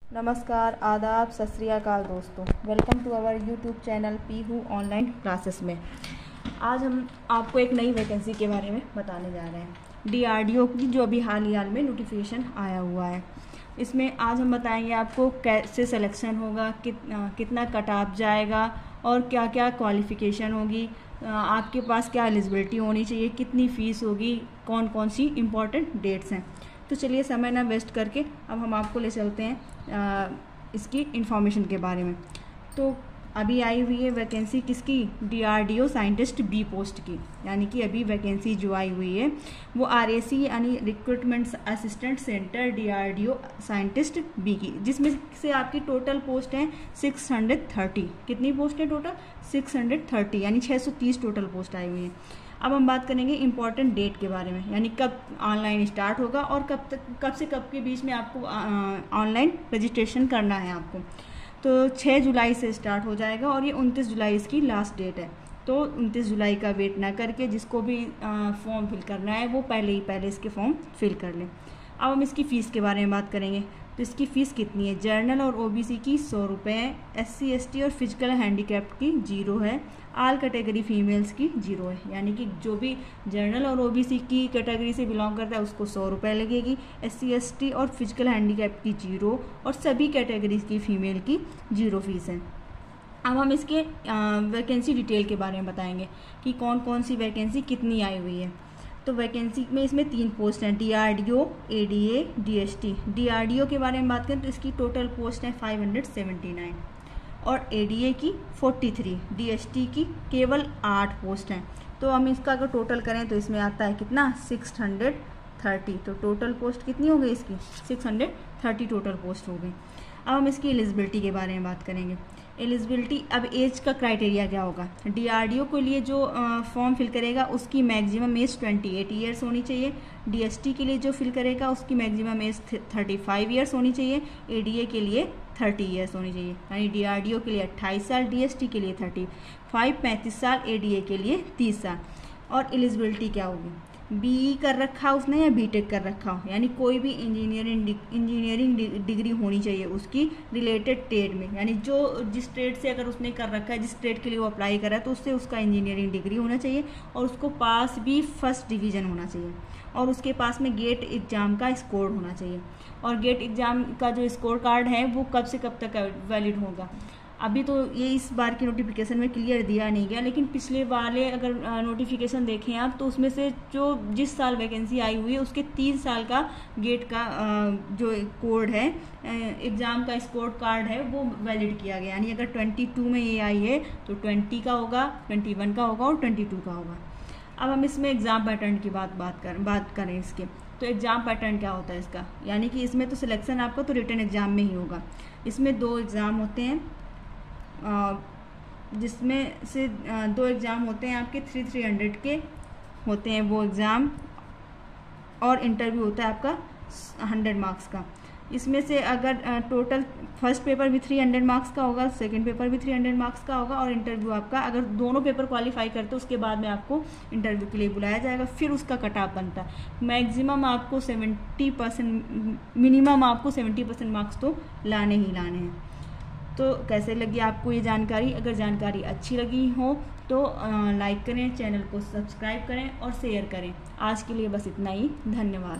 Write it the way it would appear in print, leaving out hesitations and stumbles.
नमस्कार, आदाब, सत श्री अकाल दोस्तों। Welcome to our YouTube channel Pihu online classes में। आज हम आपको एक नई वैकेंसी के बारे में बताने जा रहे हैं। डीआरडीओ की जो अभी हाल ही में नोटिफिकेशन आया हुआ है, इसमें आज हम बताएंगे आपको कैसे सिलेक्शन होगा, कितना कट ऑफ जाएगा और क्या क्या क्वालिफ़िकेशन होगी, आपके पास क्या एलिजिबिलिटी होनी चाहिए, कितनी फ़ीस होगी, कौन कौन सी इम्पॉर्टेंट डेट्स हैं। तो चलिए समय ना वेस्ट करके अब हम आपको ले चलते हैं इसकी इन्फॉर्मेशन के बारे में। तो अभी आई हुई है वैकेंसी किसकी, डीआरडीओ साइंटिस्ट बी पोस्ट की, यानी कि अभी वैकेंसी जो आई हुई है वो आरएसी यानी recruitment assistant centre DRDO scientist B की, जिसमें से आपकी टोटल पोस्ट है 630। कितनी पोस्ट है टोटल? 630, यानी 630 टोटल पोस्ट आई हुई है। अब हम बात करेंगे इम्पॉर्टेंट डेट के बारे में, यानी कब ऑनलाइन स्टार्ट होगा और कब से कब के बीच में आपको ऑनलाइन रजिस्ट्रेशन करना है आपको। तो 6 जुलाई से स्टार्ट हो जाएगा और ये 29 जुलाई इसकी लास्ट डेट है। तो 29 जुलाई का वेट ना करके जिसको भी फॉर्म फिल करना है वो पहले इसके फॉर्म फिल कर लें। अब हम इसकी फ़ीस के बारे में बात करेंगे। तो इसकी फ़ीस कितनी है? जर्नल और ओबीसी की 100 रुपये, SC ST और फिजिकल हैंडीकैप्ड की 0 है, आल कैटेगरी फीमेल्स की 0 है। यानी कि जो भी जर्नल और ओबीसी की कैटेगरी से बिलोंग करता है उसको 100 रुपये लगेगी, SC ST और फिजिकल हैंडीकैप्ड की 0 और सभी कैटेगरीज की फ़ीमेल की 0 फीस है। अब हम इसके वैकेंसी डिटेल के बारे में बताएंगे कि कौन कौन सी वैकेंसी कितनी आई हुई है। तो वैकेंसी में इसमें 3 पोस्ट हैं, डीआरडीओ, एडीए, डीएसटी। डीआरडीओ के बारे में बात करें तो इसकी टोटल पोस्ट है 579 और एडीए की 43, डीएसटी की केवल 8 पोस्ट हैं। तो हम इसका अगर टोटल करें तो इसमें आता है कितना, 630। तो टोटल पोस्ट कितनी हो गई इसकी? 630 टोटल पोस्ट हो गई। अब हम इसकी एलिजिबिलिटी के बारे में बात करेंगे। एलिजिबिलिटी, अब एज का क्राइटेरिया क्या होगा? डीआरडीओ के लिए जो फॉर्म फिल करेगा उसकी मैक्सिमम एज 28 ईयर्स होनी चाहिए। डीएसटी के लिए जो फिल करेगा उसकी मैक्सिमम एज 35 ईयर्स होनी चाहिए। एडीए के लिए 30 ईयर्स होनी चाहिए, यानी डीआरडीओ के लिए 28 साल, डीएसटी के लिए 35 साल, एडीए के लिए 30 साल। और एलिजिबिलिटी क्या होगी? बीई कर रखा उसने या बीटेक कर रखा हो, यानी कोई भी इंजीनियरिंग डिग्री होनी चाहिए उसकी रिलेटेड ट्रेड में, यानी जो जिस ट्रेड से अगर उसने कर रखा है, जिस ट्रेड के लिए वो अप्लाई कर रहा है तो उससे उसका इंजीनियरिंग डिग्री होना चाहिए और उसको पास भी फर्स्ट डिवीज़न होना चाहिए और उसके पास में गेट एग्ज़ाम का स्कोर होना चाहिए। और गेट एग्ज़ाम का जो स्कोर कार्ड है वो कब से कब तक वैलिड होगा? अभी तो ये इस बार की नोटिफिकेशन में क्लियर दिया नहीं गया, लेकिन पिछले वाले अगर नोटिफिकेशन देखें आप तो उसमें से जो जिस साल वैकेंसी आई हुई है उसके 3 साल का गेट का जो कोड है, एग्ज़ाम का स्कोर कार्ड है वो वैलिड किया गया। यानी अगर 22 में ये आई है तो 20 का होगा, 21 का होगा और 22 का होगा। अब हम इसमें एग्ज़ाम पैटर्न की बात करें इसके। तो एग्ज़ाम पैटर्न क्या होता है इसका? यानी कि इसमें तो सिलेक्शन आपका तो रिटन एग्ज़ाम में ही होगा। इसमें 2 एग्ज़ाम होते हैं, जिसमें से 2 एग्ज़ाम होते हैं आपके 300 के होते हैं वो एग्ज़ाम, और इंटरव्यू होता है आपका 100 मार्क्स का। इसमें से अगर टोटल फर्स्ट पेपर भी 300 मार्क्स का होगा, सेकंड पेपर भी 300 मार्क्स का होगा और इंटरव्यू आपका अगर दोनों पेपर क्वालिफाई करते उसके बाद में आपको इंटरव्यू के लिए बुलाया जाएगा, फिर उसका कट ऑफ बनता है। मैक्सिमम आपको 70%, मिनिमम आपको 70% मार्क्स तो लाने ही लाने हैं। तो कैसे लगी आपको ये जानकारी? अगर जानकारी अच्छी लगी हो तो लाइक करें, चैनल को सब्सक्राइब करें और शेयर करें। आज के लिए बस इतना ही, धन्यवाद।